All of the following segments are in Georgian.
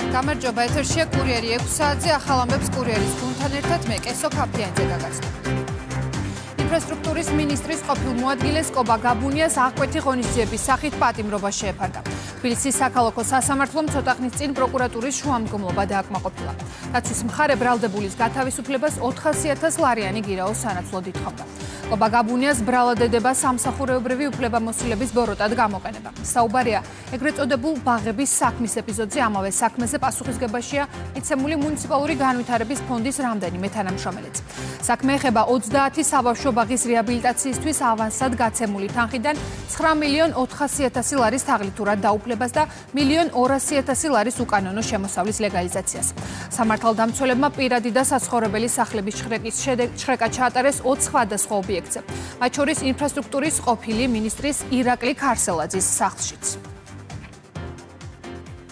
გამარჯობა, ეთერშია კურიერი 6 საათზე ახალ ამბებს კურიერის გუნდთან ერთად მე კესო ქაფიანძე გაგაცნობთ. ინფრასტრუქტურის მინისტრის ყოფილ მოადგილეს კობა გაბუნიას აღკვეთი ღონისძიების სახით პატიმრობა შეეფარდა. თბილისის საქალაქო სასამართლომ ცოტა ხნის წინ პროკურატურის შუამდგომლობა დააკმაყოფილა. დაცვის მხარე ბრალდებულის გათავისუფლებას 400.000 ლარიანი გირაოს სანაცვლოდ ითხოვდა. კობა გაბუნიას ბრალადედება სამსახურეობრივი უფლებამოსილების ბოროტად გამოყენება. საუბარია ეგრეთ წოდებულ ბაღების საქმის ეპიზოდზე. ამავე საქმეზე პასუხისგებაშია მიცემული მუნიციპალური განვითარების ფონდის რამდენიმე თანამშრომელიც. საქმე ეხება 30 საბავშვო ბაღის რეაბილიტაციისთვის ავანსად გაცემული თანხიდან 9.400.000 ლარის თაღლითურად დაუფლებას და 1.200.000 ლარის უკანონო შემოსავლის ლეგალიზაციას. სამართალდამცველებმა პირადი და საცხოვრებელი სახლების შრეკა ჩაატარეს 20 სხვადასხვა ობიექტზე, მათ შორის ინფრასტრუქტურის ყოფილი მინისტრის ირაკლი ქარსელაძის სახლშიც.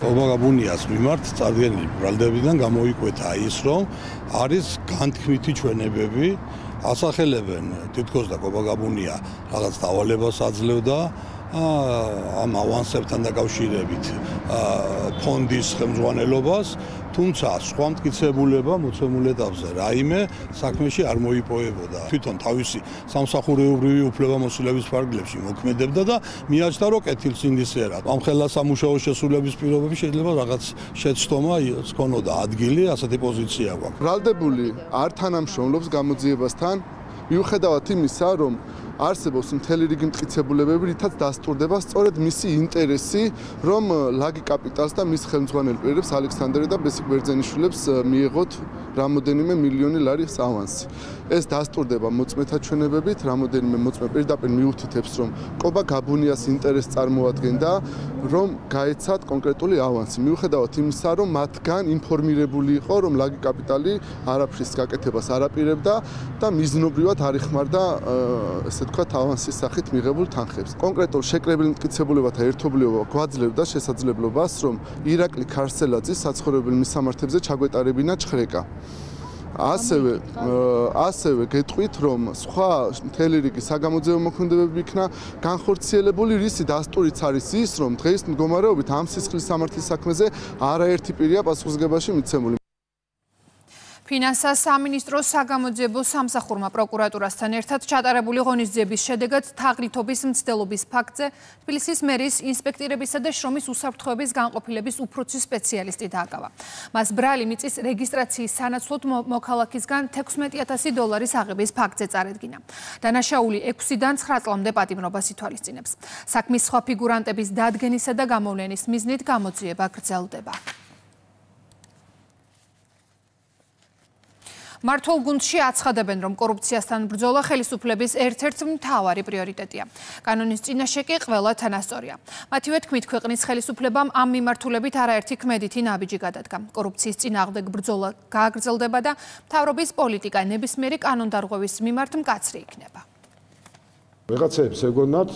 კობა გაბუნიას მიმართ წარდგენილი ბრალდებიდან გამოიკვეთა ის, რომ არის განთქმითი ჩვენებები, ასახელებენ თითქოს და კობა გაბუნია რაღაც დავალებას აძლევდა ამ ავანსებთან დაკავშირებით ფონდის ხელმძღვანელობას, თუმცა სხვა მტკიცებულება მოცემულ ეტაპზე რაიმე საქმეში არ მოიპოვებოდა. თვითონ თავისი სამსახურეობრივი უფლებამოსილების ფარგლებში მოქმედებდა და მიაჩნდა, რომ კეთილსინდისერად ამ ხელა სამუშაო შესრულების პირობები შეიძლება რაღაც შეცდომა ჰქონოდა ადგილი, ასეთი პოზიცია გვაქვს. ბრალდებული არ თანამშრომლობს გამოძიებასთან, მიუხედავად იმისა, რომ არსებობს მთელი რიგი მტკიცებულებები, რითაც დასტურდება სწორედ მისი ინტერესი, რომ ლაგი კაპიტალს და მის ხელმძღვანელ პირებს ალექსანდრე და ბესიკ ბერძენიშვილებს მიიღოთ რამოდენიმე მილიონი ლარის ავანსი. ეს დასტურდება მოწმეთა ჩვენებებით, რამოდენიმე მოწმე პირდაპირ მიუთითებს, რომ კობა გაბუნიას ინტერესს წარმოადგენდა, რომ გაეცათ კონკრეტული ავანსი. მიუხედავად იმისა, რომ მათგან ინფორმირებული იყო, რომ ლაგი კაპიტალი არაფრის გაკეთებას არ აპირებდა და მიზნობრივად არ იხმარდა ესე თქვათ ავანსის სახით მიღებულ თანხებს. კონკრეტულ შეკრებილ მტკიცებულებათა ერთობლიობა გვაძლევდა შესაძლებლობას, რომ ირაკლი ქარსელაძის საცხოვრებელ მისამართებზე ჩაგვეტარებინა ჩხრეკა. ასევე გეტყვით, რომ სხვა მთელი რიგი საგამოძიებო მოქმედებები იქნა განხორციელებული, რისი დასტურიც არის ის, რომ დღეს მდგომარეობით ამ სისხლის სამართლის საქმეზე არაერთი პირია პასუხისგებაში მიცემული. ფინანსთა სამინისტროს საგამოძიებო სამსახურმა პროკურატურასთან ერთად ჩატარებული ღონისძიების შედეგად თაღლითობის მცდელობის ფაქტზე თბილისის მერის ინსპექტირებისა და შრომის უსაფრთხოების განყოფილების უფროცი სპეციალისტი დააკავა. მას ბრალი მიწის რეგისტრაციის სანაცვლოდ მოქალაქისგან 16.000 დოლარის აღების ფაქტზე წარედგინა. დანაშაული 6-დან 9 წლამდე პატიმრობას ითვალისწინებს. საქმის სხვა ფიგურანტების დადგენისა და გამოვლენის მიზნით გამოძიება გრძელდება. მართლ გუნდში აცხადებენ, რომ კორუფციასთან ბრძოლა ხელისუფლების ერთ-ერთი მთავარი პრიორიტეტია. კანონის წინაშე კი ყველა თანასწორია. მათივე თქმით, ქვეყნის ხელისუფლებამ ამ მიმართულებით არაერთი ქმედითი ნაბიჯი გადადგა. კორუფციის წინააღმდეგ ბრძოლა გააგრძელდება და მთავრობის პოლიტიკა ნებისმიერი კანონდარღვევის მიმართ მკაცრი იქნება. ვიღაცებს ეგონათ,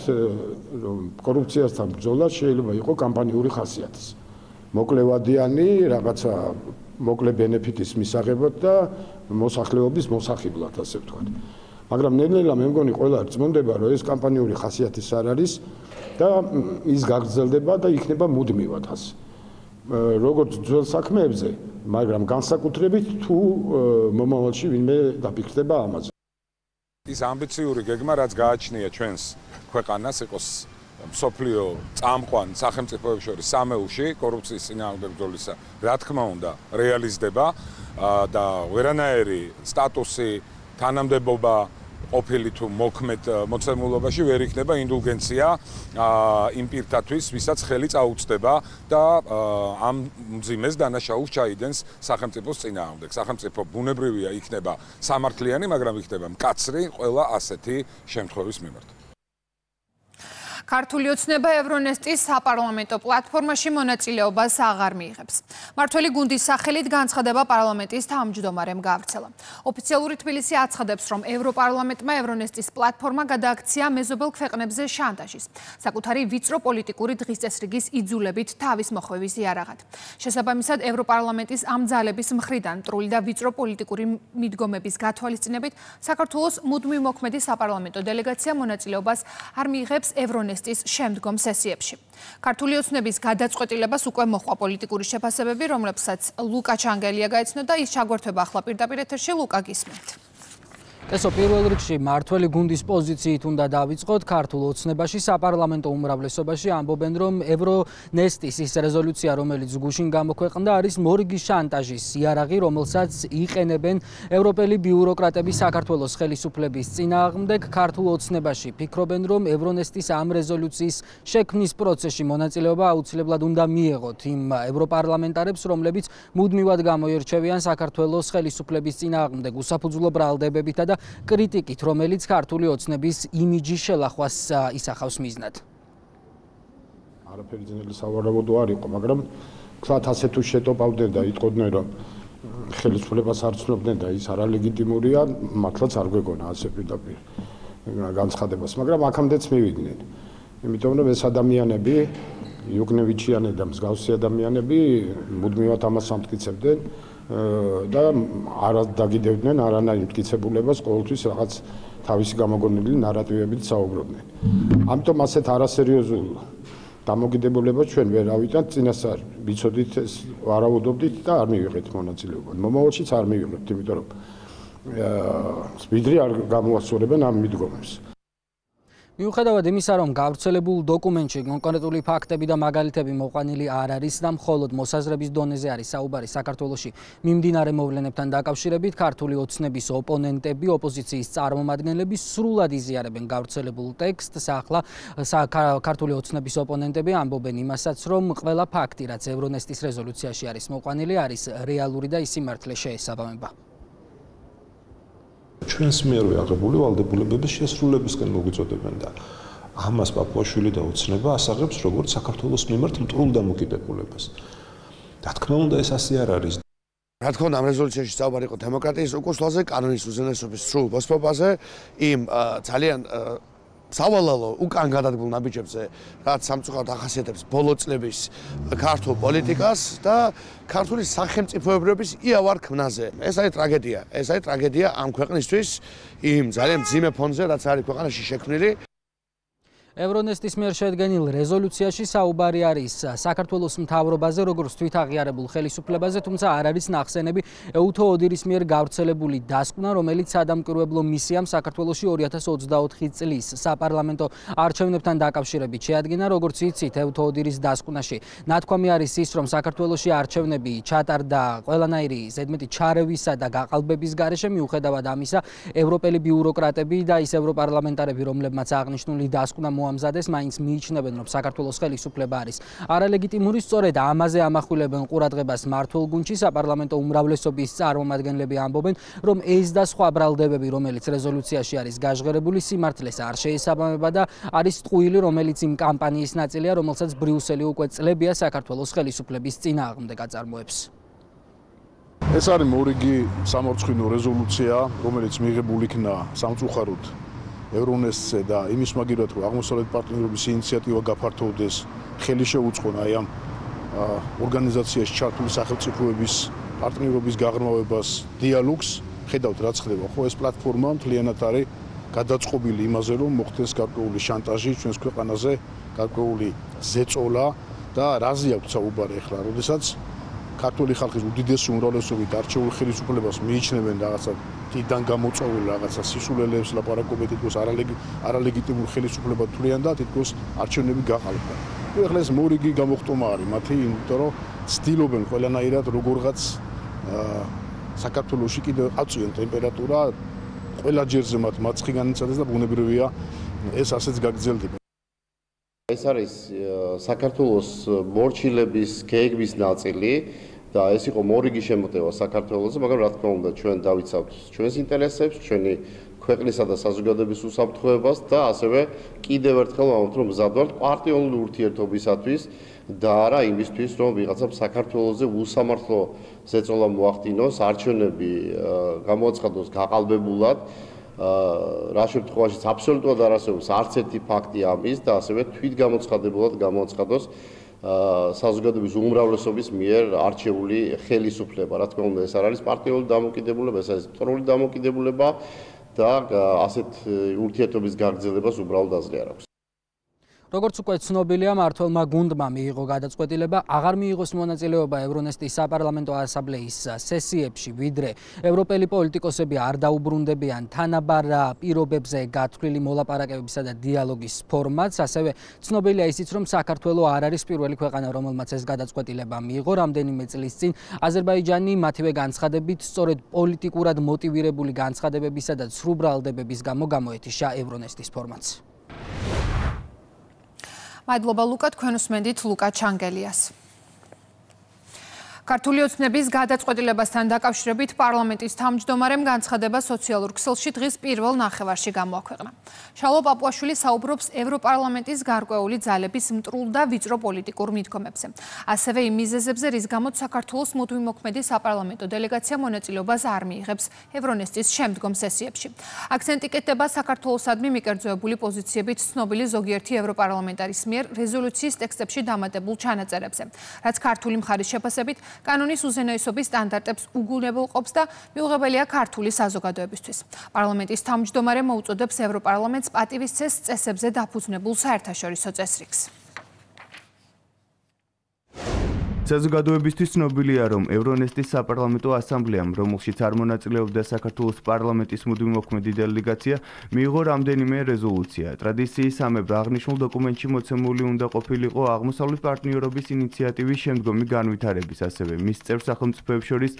რომ კორუფციასთან ბრძოლა შეიძლება იყოს კამპანიური ხასიათის. მოკლევადიანი რაღაცა მოკლე ბენეფიტის მისაღებად და მოსახლეობის მოსახიბლად, ასე ვთქვათ. მაგრამ ნელ-ნელა მე მგონი ყველა რწმუნდება, რომ ეს კამპანიური ხასიათის არ არის და ის გაგრძელდება და იქნება მუდმივად ასე. როგორც ძველ საქმეებზე, მაგრამ განსაკუთრებით თუ მომავალში ვინმე დაფიქრდება ამაზე. ის ამბიციური გეგმა, რაც გააჩნია ჩვენს ქვეყანას, იყოს მსოფლიო წამყვან სახელმწიფოებს შორის სამეულში კორუფციის წინააღმდეგ ბრძოლისა, რა თქმა უნდა, რეალიზდება და ვერანაირი სტატუსი, თანამდებობა ყოფილი თუ მოქმედ მოცემულობაში ვერ იქნება ინდულგენცია იმ პირთათვის, ვისაც ხელი წაუწდება და ამ მძიმეს დანაშაულს ჩაიდენს სახელმწიფოს წინააღმდეგ. სახელმწიფო ბუნებრივია იქნება სამართლიანი, მაგრამ იქნება მკაცრი ყველა ასეთი შემთხვევის მიმართ. ქართული ოცნება ევრონესტის საპარლამენტო პლატფორმაში მონაწილეობას აღარ მიიღებს. მართველი გუნდის სახელით განცხადება პარლამენტის თავმჯდომარემ გაავრცელა. ოფიციალური თბილისი აცხადებს, რომ ევროპარლამენტმა ევრონესტის პლატფორმა გადააქცია მეზობელ ქვეყნებზე შანტაჟის, საკუთარი ვიწრო პოლიტიკური დღის წესრიგის იძულებით თავის მოხვევის იარაღად. შესაბამისად, ევროპარლამენტის ამ ძალების მხრიდან მტრული და ვიწრო პოლიტიკური მიდგომების გათვალისწინებით საქართველოს მუდმივ მოქმედი საპარლამენტო დელეგაცია მონაწილეობას არ მიიღებს ევრონესტის ევრონესტის შემდგომ სესიებში. ქართული ოცნების გადაწყვეტილებას უკვე მოჰყვა პოლიტიკური შეფასებები, რომლებსაც ლუკა ჩანგელია გაეცნო და ის ჩაგვერთვება ახლა პირდაპირ ეთერში. ლუკა, გისმენთ. ესო პირველ რიგში მართველი გუნდის პოზიციით უნდა დავიწყოთ. ქართულ ოცნებაში საპარლამენტო უმრავლესობაში ამბობენ, რომ ევრონესტის ის რეზოლუცია, რომელიც გუშინ გამოქვეყნდა, არის მორიგის შანტაჟის იარაღი, რომელსაც იყენებენ ევროპელი ბიუროკრატები საქართველოს ხელისუფლების წინააღმდეგ. ქართულ ოცნებაში ფიქრობენ, რომ ევრონესტის ამ რეზოლუციის შექმნის პროცესში მონაწილეობა აუცილებლად უნდა მიეღოთ იმ ევროპარლამენტარებს, რომლებიც მუდმივად გამოირჩევიან საქართველოს ხელისუფლების წინააღმდეგ უსაფუძვლო ბრალდებებითა და კრიტიკით, რომელიც ქართული ოცნების იმიჯის შელახვას ისახავს მიზნად. არაფერი ძნელი სავარაუდო არ იყო, მაგრამ თქვათ ასე თუ შეტოპავდნენ და იტყოდნენ, რომ ხელისუფლებას არ ცნობდნენ და ის არალეგიტიმურია, მართლაც არ გვეგონა ასე პირდაპირ განცხადებას, მაგრამ აქამდეც მივიდნენ. იმიტომ რომ ეს ადამიანები, იუკნევიჩიანები და მსგავსი ადამიანები მუდმივად ამას ამტკიცებდნენ და არ დაგიდევდნენ არანაირ მტკიცებულებას, ყოველთვის რაღაც თავისი გამოგონილი ნარატივებით საუბრობდნენ. ამიტომ ასეთ არასერიოზულ დამოკიდებულებას ჩვენ ვერ ავიტანთ, წინასწარ ვიცოდით, ეს ვარაუდობდით და არ მივიღეთ მონაწილეობა. მომავალშიც არ მივიღებთ, იმიტომ რომ სპიდრი არ გამოასწორებენ ამ მიდგომებს. მიუხედავად იმისა, რომ გავრცელებულ დოკუმენტში კონკრეტული ფაქტები და მაგალითები მოყვანილი არ არის და მხოლოდ მოსაზრების დონეზე არის საუბარი საქართველოში მიმდინარე მოვლენებთან დაკავშირებით, ქართული ოცნების ოპონენტები, ოპოზიციის წარმომადგენლები სრულად იზიარებენ გავრცელებულ ტექსტს. ახლა ქართული ოცნების ოპონენტები ამბობენ იმასაც, რომ ყველა ფაქტი, რაც ევრონესტის რეზოლუციაში არის მოყვანილი, არის რეალური და ის სიმართლე შეესაბამება. ჩვენს მიერვე აღებული ვალდებულებების შესრულებისკენ მოგვიწოდებენ და ამას პაპუაშვილი და ოცნება ასაღებს როგორც საქართველოს მიმართ მტრულ დამოკიდებულებას. რა თქმა უნდა, ეს ასე არ არის. რა თქმა უნდა, ამ რეზოლუციაში საუბარი იყო დემოკრატიის უკუსლაზე, კანონის უზენაესობის სრულ მოსპობაზე, იმ ძალიან სავალალო უკან გადადგმულ ნაბიჯებზე, რაც სამწუხაროდ ახასიათებს ბოლო წლების ქართულ პოლიტიკას და ქართული სახელმწიფოებრიობის იავარ ქმნაზე. ეს არის ტრაგედია. ეს არის ტრაგედია ამ ქვეყნისთვის იმ ძალიან მძიმე ფონზე, რაც არის ქვეყანაში შექმნილი. ევრონესტის მიერ შედგენილ რეზოლუციაში საუბარი არის საქართველოს მთავრობაზე, როგორც თვითაღიარებულ ხელისუფლებაზე, თუმცა არ არის ნახსენები ეუთო ოდირის მიერ გავრცელებული დასკვნა, რომელიც სადამკვირვებლო მისიამ საქართველოში 2024 წლის საპარლამენტო არჩევნებთან დაკავშირებით შეადგინა. როგორც იცით, ეუთო ოდირის დასკვნაში ნათქვამი არის ის, რომ საქართველოში არჩევნები ჩატარდა ყველანაირი ზედმეტი ჩარევისა და გაყალბების გარეშე. მიუხედავად ამისა, ევროპელი ბიუროკრატები და ის ევროპარლამენტარები, რომლებმაც აღნიშნული დასკვნა მოამზადეს, მაინც მიიჩნევენ, რომ საქართველოს ხელისუფლება არის არალეგიტიმური. სწორედ ამაზე ამახვილებენ ყურადღებას მმართველ გუნდში. საპარლამენტო უმრავლესობის წარმომადგენლები ამბობენ, რომ ეს და სხვა ბრალდებები, რომელიც რეზოლუციაში არის გაჟღერებული, სიმართლეს არ შეესაბამება და არის ტყუილი, რომელიც იმ კამპანიის ნაწილია, რომელსაც ბრიუსელი უკვე წლებია საქართველოს ხელისუფლების წინააღმდეგ აწარმოებს. ეს არის მორიგი სამორცხინო რეზოლუცია, რომელიც მიღებული იქნა სამწუხაროდ ევრონესტზე და იმის მაგივრად, რომ აღმოსავლეთ პარტნიორობის ინიციატივა გაფართოვდეს, ხელი შეუწყონ აი ამ ორგანიზაციაში ჩართული სახელმწიფოების პარტნიორობის გაღრმავებას, დიალოგს. ხედავთ, რაც ხდება, ხო ეს პლატფორმა მთლიანად არის გადაწყობილი იმაზე, რომ მოხდეს გარკვეული შანტაჟი ჩვენს ქვეყანაზე, გარკვეული ზეწოლა და რაზე აქვს საუბარი ახლა, როდესაც ქართული ხალხის უდიდესი უმრავლესობით არჩეულ ხელისუფლებას მიიჩნევენ რაღაცა თიდან გამოწვეულ რაღაცა სისულელებს ლაპარაკობენ, თითქოს არალეგიტიმურ ხელისუფლებად თვლიან და თითქოს არჩევნები გაყალბდა. ეხლა ეს მორიგი გამოხტომა არის მათი, იმიტომ რომ ცდილობენ ყველანაირად როგორღაც საქართველოში კიდევ აწვიან ტემპერატურა, ყველა ჯერზე მათ მაცხი განიცადეს და ბუნებრივია ეს ასეც გაგრძელდება. ეს არის საქართველოს მორჩილების გეგმის ნაწილი და ეს იყო მორიგი შემოტევა საქართველოს, მაგრამ რა თქმა უნდა ჩვენ დავიცავთ ჩვენს ინტერესებს, ჩვენი ქვეყნისა და საზოგადოების უსაფრთხოებას და ასევე კიდევ ერთხელ ვამბობთ, რომ მზად ვართ პარტიული ურთიერთობისათვის და არა იმისთვის, რომ ვიღაცამ საქართველოზე უსამართლო ზეწოლა მოახდინოს, არჩევნები გამოაცხადოს გაყალბებულად. რა შემთხვევაშიც აბსოლუტურად არ არსებობს არც ერთი ფაქტი ამის და ასევე თვითგამოცხადებულად გამოაცხადოს საზოგადოების უმრავლესობის მიერ არჩეული ხელისუფლება. რა თქმა უნდა, ეს არ არის პარტიული დამოკიდებულება, ეს არის მტრული დამოკიდებულება და ასეთ ურთიერთობის გაგრძელებას უბრალოდ აზრი არ აქვს. როგორც უკვე ცნობილია, მმართველმა გუნდმა მიიღო გადაწყვეტილება აღარ მიიღოს მონაწილეობა ევრონესტის საპარლამენტო ასამბლეის სესიებში, ვიდრე ევროპელი პოლიტიკოსები არ დაუბრუნდებიან თანაბარ პირობებზე გათვლილი მოლაპარაკებებისა და დიალოგის ფორმატს. ასევე ცნობილია ისიც, რომ საქართველო არ არის პირველი ქვეყანა, რომელმაც ეს გადაწყვეტილება მიიღო. რამდენიმე წლის წინ აზერბაიჯანი მათივე განცხადებით სწორედ პოლიტიკურად მოტივირებული განცხადებებისა და ცრუ ბრალდებების გამო გამოეთიშა ევრონესტის ფორმატს. მადლობა ლუკა, თქვენ უსმენდით ლუკა ჩანგელიას. ქართული ოცნების გადაწყვეტილებასთან დაკავშირებით პარლამენტის თავმჯდომარემ განცხადება სოციალურ ქსელში დღის პირველ ნახევარში გამოაქვეყნა. შალო პაპუაშვილი საუბრობს ევროპარლამენტის გარკვეული ძალების მტრულ და ვიწრო პოლიტიკურ მიდგომებზე. ასევე იმ მიზეზებზე, რის გამოც საქართველოს მუდმივმოქმედი საპარლამენტო დელეგაცია მონაწილეობას არ მიიღებს ევრონესტის შემდგომ სესიებში. აქცენტი კეთდება საქართველოსადმი მიკერძოებული პოზიციებით ცნობილი ზოგიერთი ევროპარლამენტარის მიერ რეზოლუციის ტექსტებში დამატებულ ჩანაწერებზე, რაც ქართული მხარის შეფასებით კანონის უზენაესობის სტანდარტებს უგულებელყოფს და მიუღებელია ქართული საზოგადოებისთვის. პარლამენტის თავმჯდომარე მოუწოდებს ევროპარლამენტს პატივისცეს წესებზე დაფუძნებულ საერთაშორისო წესრიგს. საზოგადოებისთვის ცნობილია, რომ ევრონესტის საპარლამენტო ასამბლეამ, რომელშიც არ მონაწილეობდა საქართველოს პარლამენტის მუდმივმოქმედი დელეგაცია, მიიღო რამდენიმე რეზოლუცია. ტრადიციის ამებ აღნიშნულ დოკუმენტში მოცემული უნდა ყოფილიყო აღმოსავლეთ პარტნიორობის ინიციატივის შემდგომი განვითარების, ასევე მის წევრ სახელმწიფოებს შორის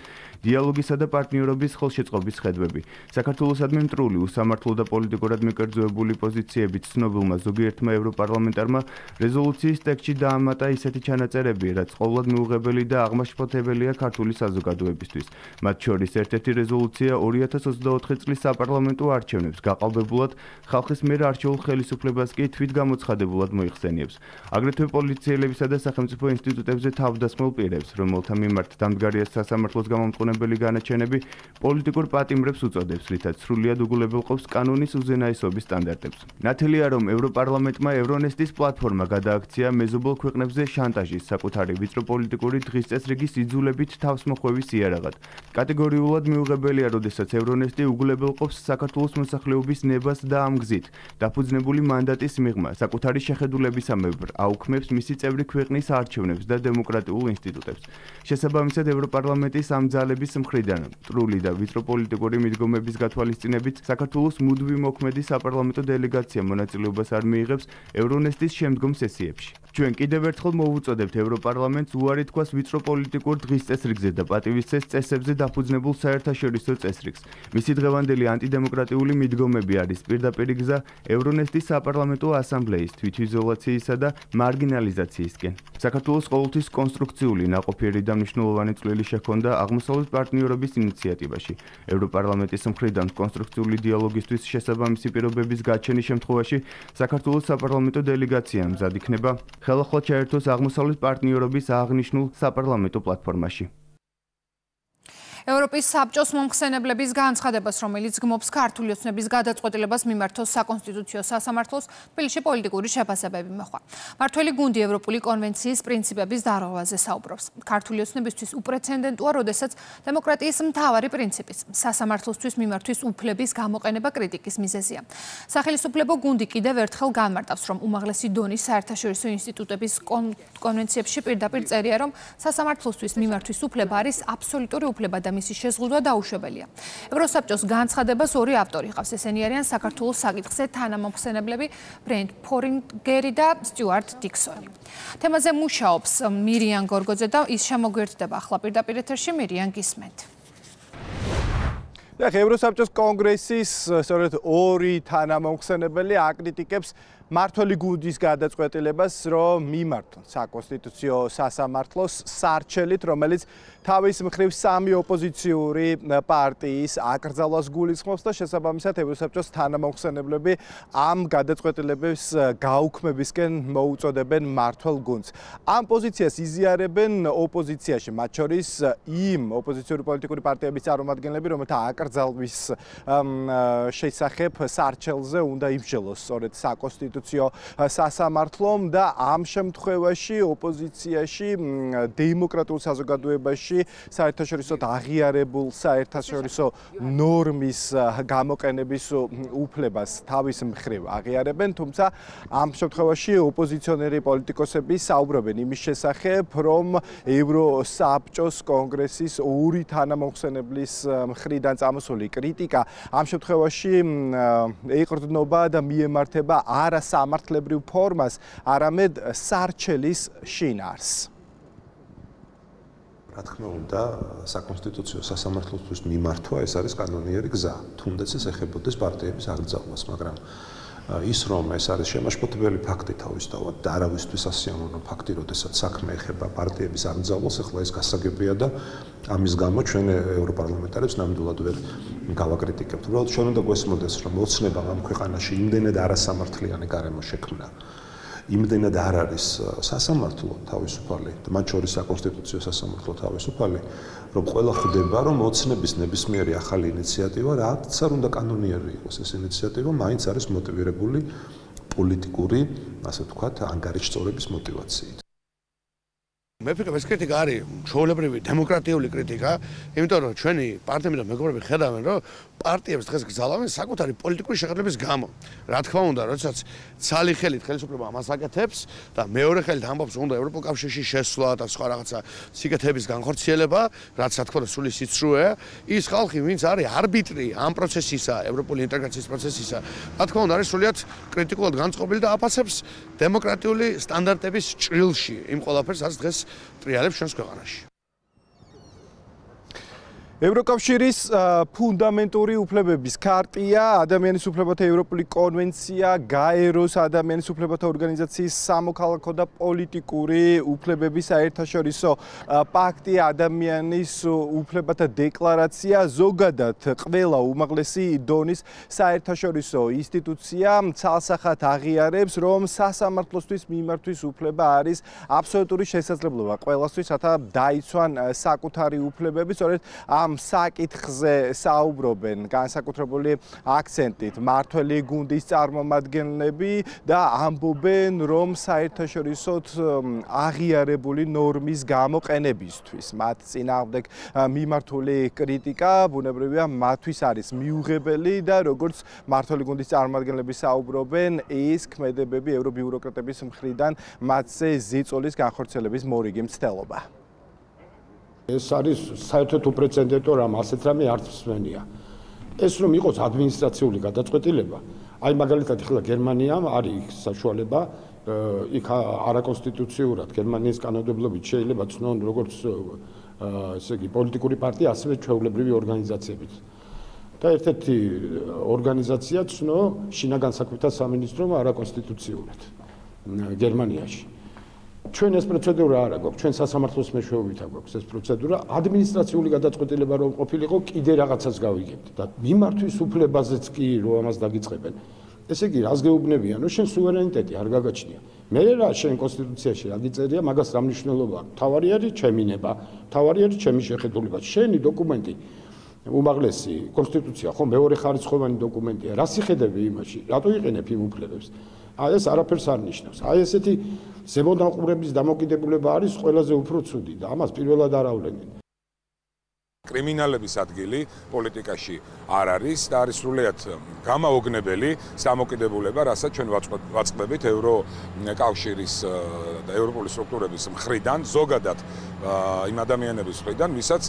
დიალოგისა და პარტნიორობის ხელშეწყობის ხედვები. საქართველოსადმი მტრული, უსამართლო და პოლიტიკურად მიკერძოებული პოზიციებით ცნობილმა ზოგიერთმა ევროპარლამენტარმა რეზოლუციის ტექსტში დაამატა ისეთი ჩანაწერები, რაც ყოველად მიუღებელი და აღმაშფოთებელია ქართული საზოგადოებისთვის. მათ შორის ერთ-ერთი რეზოლუცია 2024 წლის საპარლამენტო არჩევნებს გაყალბებულად ხალხის მიერ არჩეულ ხელისუფლებას კი თვითგამოცხადებულად მოიხსენიებს. აგრეთვე პოლიციელებისა და სახელმწიფო ინსტიტუტებზე თავდასხმელ პირებს, რომელთა მიმართ დამდგარია სასამართლოს გამომწყობებელი განაჩენები, პოლიტიკურ პატიმრებს უწოდებს, რითაც სრულიად უგულებელყოფს კანონის უზენაესობის სტანდარტებს. ნათელია, რომ ევროპარლამენტმა ევრონესტის პლატფორმა გადააქცია მეზობელ ქვეყნებზე შანტაჟის საკუთარი ვიწრო პოლიტიკური დღის წესრიგის იძულებით თავსმოხვევის იარაღად. კატეგორიულად მიუღებელია, როდესაც ევრონესტი უგულებელყოფს საქართველოს მოსახლეობის ნებას და ამ გზით დაფუძნებული მანდატის მიღმა საკუთარი შეხედულებისამებრ აუქმებს მისი წევრი ქვეყნის არჩევნებს და დემოკრატიულ ინსტიტუტებს. შესაბამისად, ევროპარლამენტის ამ ძალების მხრიდან მტრული და ვიწრო პოლიტიკური მიდგომების გათვალისწინებით საქართველოს მუდმივმოქმედი საპარლამენტო დელეგაცია მონაწილეობას არ მიიღებს ევრონესტის შემდგომ სესიებში. ჩვენ კიდევ ერთხელ მოვუწოდებთ ევროპარლამენტს უარი თქვას ვიწრო პოლიტიკურ დღის წესრიგზე და პატივისცეს წესებზე დაფუძნებულ საერთაშორისო წესრიგს. მისი დღევანდელი ანტიდემოკრატიული მიდგომები არის პირდაპირ გზა ევრონესტის საპარლამენტო ასამბლეის თვითიზოლაციისა და მარგინალიზაციისკენ. საქართველოს ყოველთვის კონსტრუქციული, ნაყოფიერი და მნიშვნელოვანი წვლილი შექონდა აღმოსავლეთ პარტნიორობის ინიციატივაში. ევროპარლამენტის მხრიდან კონსტრუქციული დიალოგისთვის შესაბამისი პირობების გაჩენის შემთხვევაში საქართველოს საპარლამენტო დელეგაცია მზად იქნება ხელახლა ჩაერთოს აღმოსავლეთ პარტნიორობის აღნიშნულ საპარლამენტო პლატფორმაში. ევროპის საბჭოს მომხსენებლების განცხადებას, რომელიც გმობს ქართული ოცნების გადაწყვეტილებას მიმართოს საკონსტიტუციო სასამართლოს, თბილისში პოლიტიკური შეფასებები მოხდა. მმართველი გუნდი ევროპული კონვენციის პრინციპების დარღვევაზე საუბრობს. ქართული ოცნებისთვის უპრეცედენტოა, როდესაც დემოკრატიის მთავარი პრინციპის სასამართლოსთვის მიმართვის უფლების გამოყენება კრიტიკის მიზეზია. სახელისუფლებო გუნდი კიდევ ერთხელ განმარტავს, რომ უმაღლესი დონის საერთაშორისო ინსტიტუტების კონვენციებში პირდაპირ წერია, რომ სასამართლოსთვის მიმართვის უფლება არის აბსოლუტური უფლება და მისი შეზღუდვა დაუშვებელია. ევროსაბჭოს განცხადებას ორი ავტორი ჰყავს. ესენი არიან საქართველოს საკითხზე თანამომხსენებლები ბრენდ ფორინგერი და სტიუარტ დიქსონი. თემაზე მუშაობს მირიან გორგოძე და ის შემოგვერთდება ახლა პირდაპირ ეთერში. მირიან, გისმენთ. ევროსაბჭოს კონგრესის სწორედ ორი თანამომხსენებელი აკრიტიკებს მმართველი გუნდის გადაწყვეტილებას, რომ მიმართონ საკონსტიტუციო სასამართლოს სარჩელით, რომელიც თავის მხრივ სამი ოპოზიციური პარტიის აკრძალვას გულისხმობს და შესაბამისად ევროსაბჭოს თანამომხსენებლები ამ გადაწყვეტილების გაუქმებისკენ მოუწოდებენ მმართველ გუნდს. ამ პოზიციას იზიარებენ ოპოზიციაში, მათ შორის იმ ოპოზიციური პოლიტიკური პარტიების წარმომადგენლები, რომელთა აკრძალვის შესახებ სარჩელზე უნდა იმსჯელოს სწორედ საკონსტიტუციო სასამართლომ და ამ შემთხვევაში ოპოზიციაში დემოკრატიულ საზოგადოებაში საერთაშორისო აღიარებულ საერთაშორისო ნორმის გამოყენების უფლებას თავის მხრივ აღიარებენ, თუმცა ამ შემთხვევაში ოპოზიციონერი პოლიტიკოსები საუბრობენ იმის შესახებ, რომ ევროსაბჭოს კონგრესის ორი თანამოხსენებლის მხრიდან წამოსული კრიტიკა ამ შემთხვევაში ეყრდნობა და მიემართება არა სამართლებრივ ფორმას, არამედ სარჩელის შინაარსს. რა თქმა უნდა, საკონსტიტუციო სასამართლოსთვის მიმართვა ეს არის კანონიერი გზა, თუნდაც ეს ეხებოდეს პარტიების აკრძალვას, მაგრამ ის რომ ეს არის შემაშფოთებელი ფაქტი თავისთავად და არავისთვის ასიამოვნო ფაქტი, როდესაც საქმე ეხება პარტიების აკრძალვას, ახლა ეს გასაგებია და ამის გამო ჩვენ ევროპარლამენტარებს ნამდვილად ვერ გავაკრიტიკებთ. უბრალოდ ჩვენ უნდა გვესმოდეს, რომ ოცნებამ ამ ქვეყანაში იმდენად არასამართლიანი გარემო შექმნა, იმდენად არ არის სასამართლო თავისუფალი და მათ შორის საკონსტიტუციო სასამართლო თავისუფალი, რომ ყველა ხვდება, რომ ოცნების ნებისმიერი ახალი ინიციატივა, რაც არ უნდა კანონიერი იყოს ეს ინიციატივა, მაინც არის მოტივირებული პოლიტიკური, ასე ვთქვათ, ანგარიშწორების მოტივაციით. მე ვფიქრობ, ეს კრიტიკა არის ჩვეულებრივი დემოკრატიული კრიტიკა, იმიტომ რომ ჩვენი პარტიები და მეგობრები ხედავენ, რომ პარტიებს დღეს გზალავენ საკუთარი პოლიტიკური შეხედულების გამო. რა თქმა უნდა, როდესაც ცალი ხელით ხელისუფლება ამას აკეთებს და მეორე ხელით ამბობს, უნდა ევროპულ კავშირში შესვლა და სხვა რაღაცა სიკეთების განხორციელება, რაც რა თქმა უნდა სული სიცრუეა, ის ხალხი, ვინც არის არბიტრი ამ პროცესისა, ევროპული ინტეგრაციის პროცესისა, რა თქმა უნდა არის სულიად კრიტიკულად განწყობილი და აფასებს დემოკრატიული სტანდარტების ჭრილში იმ ყველაფერს, რაც დღეს ტრიალებს ჩვენს ქვეყანაში. ევროკავშირის ფუნდამენტური უფლებების ქარტია, ადამიანის უფლებათა ევროპული კონვენცია, გაეროს ადამიანის უფლებათა ორგანიზაციის სამოქალაქო და პოლიტიკური უფლებების საერთაშორისო პაქტი, ადამიანის უფლებათა დეკლარაცია, ზოგადად ყველა უმაღლესი დონის საერთაშორისო ინსტიტუცია ცალსახად აღიარებს, რომ სასამართლოსთვის მიმართვის უფლება არის აბსოლუტური შესაძლებლობა ყველასთვის, რათა დაიცვან საკუთარი უფლებები, სწორედ ამ საკითხზე საუბრობენ განსაკუთრებული აქცენტით მმართველი გუნდის წარმომადგენლები და ამბობენ, რომ საერთაშორისოდ აღიარებული ნორმის გამოყენებისთვის მათ წინააღმდეგ მიმართული კრიტიკა ბუნებრივია მათთვის არის მიუღებელი და როგორც მმართველი გუნდის წარმომადგენლები საუბრობენ, ეს ქმედებები ევრობიუროკრატების მხრიდან მათზე ზეწოლის განხორციელების მორიგი მცდელობა. ეს არის საერთოდ უპრეცედენტო რამ, ასეთ რამე არც მსმენია. ეს რომ იყოს ადმინისტრაციული გადაწყვეტილება, აი მაგალითად ახლა გერმანიამ არის საშუალება, იქ არაკონსტიტუციურად გერმანიის კანონმდებლობით შეიძლება ცნონ როგორც ესე იგი პოლიტიკური პარტია, ასევე ჩვეულებრივი ორგანიზაციებიც. და ერთ-ერთი ორგანიზაცია ცნო შინაგან საქმეთა სამინისტრომ არაკონსტიტუციურად გერმანიაში. ჩვენ ეს პროცედურა არ აქვს, ჩვენ სასამართლოს მეშვეობით აქვს ეს პროცედურა, ადმინისტრაციული გადაწყვეტილება რომ ყოფილიყო, კიდე რაღაცას გავიგებთ და მიმართვის უფლებაზეც კი რომ ამას დაგიწყებენ. ესე იგი, რას გეუბნებიან, რომ შენ სუვერენიტეტი არ გაგაჩნია. მე რა შენ კონსტიტუციაში რა გიწერია, მაგას რა მნიშვნელობა აქვს? თავარი არის ჩემი ნება, თავარი არის ჩემი შეხედულება. შენი დოკუმენტი უმაღლესი კონსტიტუცია, ხო, მეორე ხარისხოვანი დოკუმენტია. რა სიხედები იმაში? რატო იყენებ იმ უფლებებს? აი ეს არაფერს არ ნიშნავს. აი ესეთი ზემოდანყურების დამოკიდებულება არის ყველაზე უფრო ცუდი და ამას პირველად არ ავლენენ. კრიმინალების ადგილი პოლიტიკაში არ არის და არის სრულიად გამაოგნებელი დამოკიდებულება, რასაც ჩვენ ვაწყდებით ევროკავშირის და ევროპული სტრუქტურების მხრიდან, ზოგადად იმ ადამიანების მხრიდან, ვისაც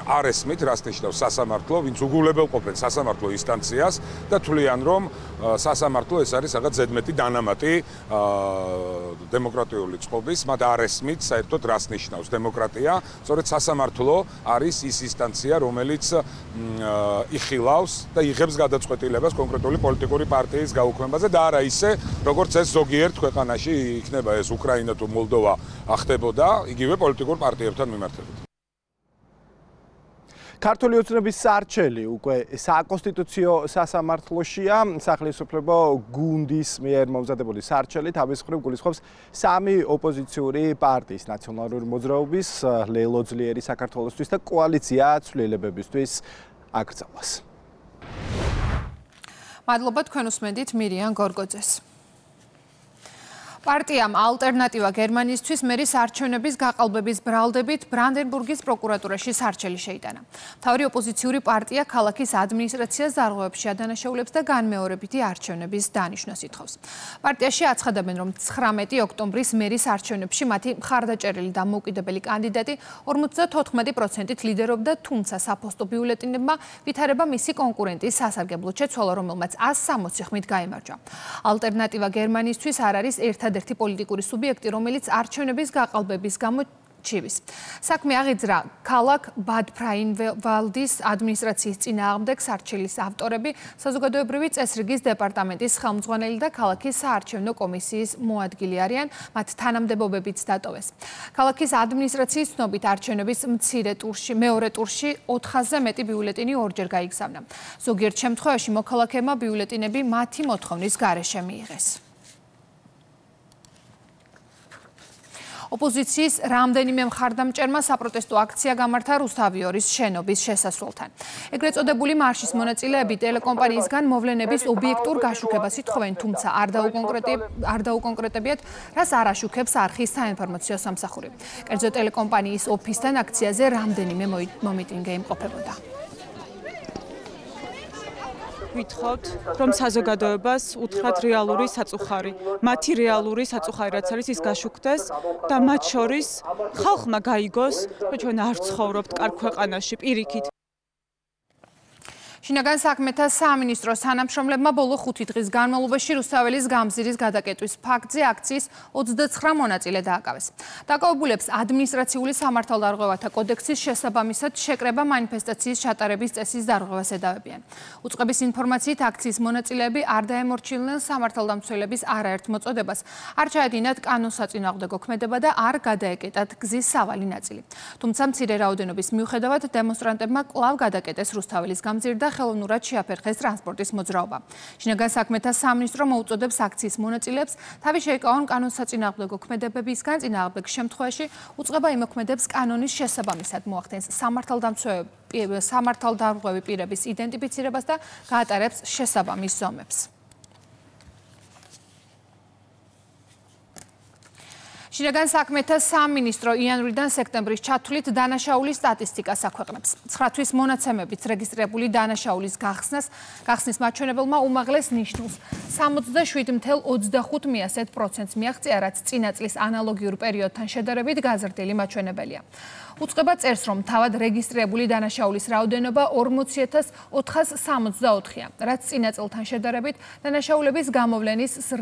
არ ესმით, რას ნიშნავს სასამართლო, ვინც უგულებელყოფენ სასამართლო ინსტანციას და თვლიან, რომ სასამართლო ეს არის რაღაც ზედმეტი დანამატი დემოკრატიული წყობის, მათ არ ესმით საერთოდ რას ნიშნავს დემოკრატია, სწორედ სასამართლო არის ის ინსტანცია, რომელიც იხილავს და იღებს გადაწყვეტილებას კონკრეტული პოლიტიკური პარტიის გაუქმებაზე და არა ისე, როგორც ეს ზოგიერთ ქვეყანაში იქნება ეს უკრაინა თუ მოლდოვა ხდებოდა, იგივე პოლიტიკურ პარტიებთან მიმართებით. ქართული ოცნების სარჩელი უკვე საკონსტიტუციო სასამართლოშია, სახელმწიფო გუნდის მიერ მომზადებული სარჩელი თავის მხრივ გულისხმობს სამი ოპოზიციური პარტიის ნაციონალური მოძრაობის, ლელო ძლიერი საქართველოსთვის და კოალიცია ცვლილებებისთვის აკრძალვას. მადლობა თქვენ უსმენთ მირიან გორგოძეს. პარტიამ ალტერნატივა გერმანიისთვის მერის არჩევნების გაყალბების ბრალდებით ბრანდენბურგის პროკურატურაში სარჩელი შეიტანა. მთავარი ოპოზიციური პარტია ქალაქის ადმინისტრაციას დარღვევებში ადანაშაულებს და განმეორებითი არჩევნების დანიშვნას ითხოვს. პარტიაში აცხადებენ, რომ 19 ოქტომბრის მერის არჩევნებში მათი მხარდაჭერილი და მოუკიდებელი კანდიდატი 54%-ით ლიდერობდა, თუმცა საფოსტო ბიულეტენებმა ვითარება მისი კონკურენტის სასარგებლოდ შეცვალა, რომელმაც 160 ხმით გაიმარჯვა. ალტერნატივა გერმანიისთვის არ არის ერთადერთი პოლიტიკური სუბიექტი, რომელიც არჩევნების გაყალბების გამო ჩივის. საქმე აღიძრა ქალაქ ბად-ფრაინვალდის ადმინისტრაციის წინააღმდეგ. სარჩელის ავტორები საზოგადოებრივი წესრიგის დეპარტამენტის ხელმძღვანელი და ქალაქის საარჩევნო კომისიის მოადგილე არიან, მათ თანამდებობებიც დატოვეს. ქალაქის ადმინისტრაციის ცნობით არჩევნების მეორე ტურში 400-ზე მეტი ბიულეტენი ორჯერ გაიგზავნა. ზოგიერთ შემთხვევაში მოქალაქეებმა ბიულეტენები მათი მოთხოვნის გარეშე მიიღეს. ოპოზიციის რამდენიმე მხარდამჭერმა საპროტესტო აქცია გამართა რუსთავიორის შენობის შესასვლელთან. ეგრეთ წოდებული მარშის მონაწილეები ტელეკომპანიისგან მოვლენების ობიექტურ გაშუქებას ითხოვენ, თუმცა არ დაუკონკრეტებიათ, რას არ აშუქებს არხის საინფორმაციო სამსახური. კერძო ტელეკომპანიის ოფისთან აქციაზე რამდენიმე მომიტინგე იმყოფებოდა. ვითხოვთ, რომ საზოგადოებას უთხრათ რეალური საწუხარი. მათი რეალური საწუხარი რაც არის ის გაშუქდეს და მათ შორის ხალხმა გაიგოს, რომ ჩვენ არ ცხოვრობთ კარგ ქვეყანაში პირიქით. შინაგან საქმეთა სამინისტროს თანამშრომლებმა ბოლო 5 დღის განმავლობაში რუსთაველის გამზირის გადაკეტვის ფაქტზე აქციის 29 მონაწილე დააკავეს. დაკავებულებს ადმინისტრაციული სამართალდარღვევათა კოდექსის შესაბამისად შეკრება მანიფესტაციის ჩატარების წესის დარღვევას ედავებიან. უწყების ინფორმაციით აქციის მონაწილეები არ დაემორჩილებენ სამართალდამცველების არაერთ მოწოდებას, არ ჩაედინათ კანონსაწინააღმდეგო ქმედება და არ გადაეკეტათ გზის სავალი ნაწილი. თუმცა მცირე რაოდენობის მიუხედავად დემონსტრანტებმა კვლავ გადაკეტეს რუსთაველის გამზირი და ხელოვნურად შეაფერხეს ტრანსპორტის მოძრაობა. შინაგან საქმეთა სამინისტრო მოუწოდებს აქციის მონაწილეებს თავი შეიკავონ კანონსაწინააღმდეგო ქმედებებისგან, წინააღმდეგ შემთხვევაში უწყება იმოქმედებს კანონის შესაბამისად მოახდენს სამართალდარღვევი პირების იდენტიფიცირებას და გაატარებს შესაბამის ზომებს. შინაგან საქმეთა სამინისტრო იანვრიდან სექტემბრის ჩათვლით დანაშაულის სტატისტიკას აქვეყნებს. 9 თვის მონაცემებით რეგისტრირებული დანაშაულის გახსნის მაჩვენებელმა უმაღლეს ნიშნულს 77.25% მიაღწია, რაც წინა წლის ანალოგიურ პერიოდთან შედარებით გაზრდილი მაჩვენებელია. უწყება წერს, რომ თავად რეგისტრირებული დანაშაულის რაოდენობა 40.464-ია, რაც წინა წელთან შედარებით დანაშაულების გამოვლენის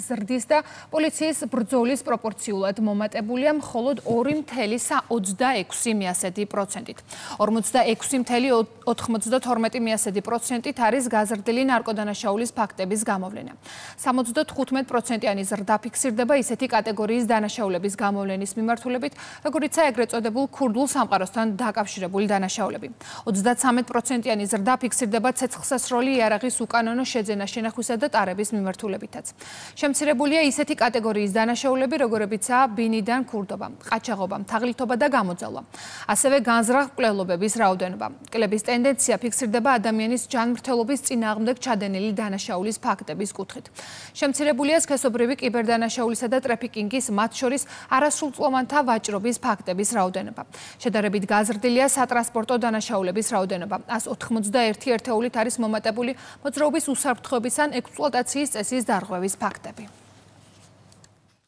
ზრდის და პოლიციის ბრძოლის პროპორციულად მომატებულია მხოლოდ 2.26%-ით. 46.92%-ით არის გაზრდილი ნარკოდანაშაულის ფაქტების გამოვლენა. 75%-იანი ზრდა ფიქსირდება ისეთი კატეგორიის დანაშაულების გამოვლენის მიმართულებით, როგორიცაა ეგრეთ წოდებულ ქურდულ სამყაროსთან დაკავშირებული დანაშაულები. 33%-იანი ზრდა ფიქსირდება ცეცხლსასროლი იარაღის უკანონო შეძენა შენახვისა და ტარების მიმართულებითაც. შემცირებულია ისეთი კატეგორიის დანაშაულები, როგორებიცაა ბინიდან ქურდობა, ყაჩაღობა, თაღლითობა და გამოძალვა. ასევე განზრახ მკვლელობების რაოდენობა. კლების ტენდენცია ფიქსირდება ადამიანის ჯანმრთელობის წინააღმდეგ ჩადენილი დანაშაულის ფაქტების კუთხით. შემცირებულია სქესობრივი კიბერდანაშაულისა და ტრაფიკინგის, მათ შორის არასრულწლოვანთა ვაჭრობის ფაქტების რაოდენობა. შედარებით გაზრდილია სატრანსპორტო დანაშაულების რაოდენობა. 191 ერთეულით არის მომატებული მოძრაობის უსაფრთხოების ან ექსპლუატაციის წესის დარღვევის ფაქტები.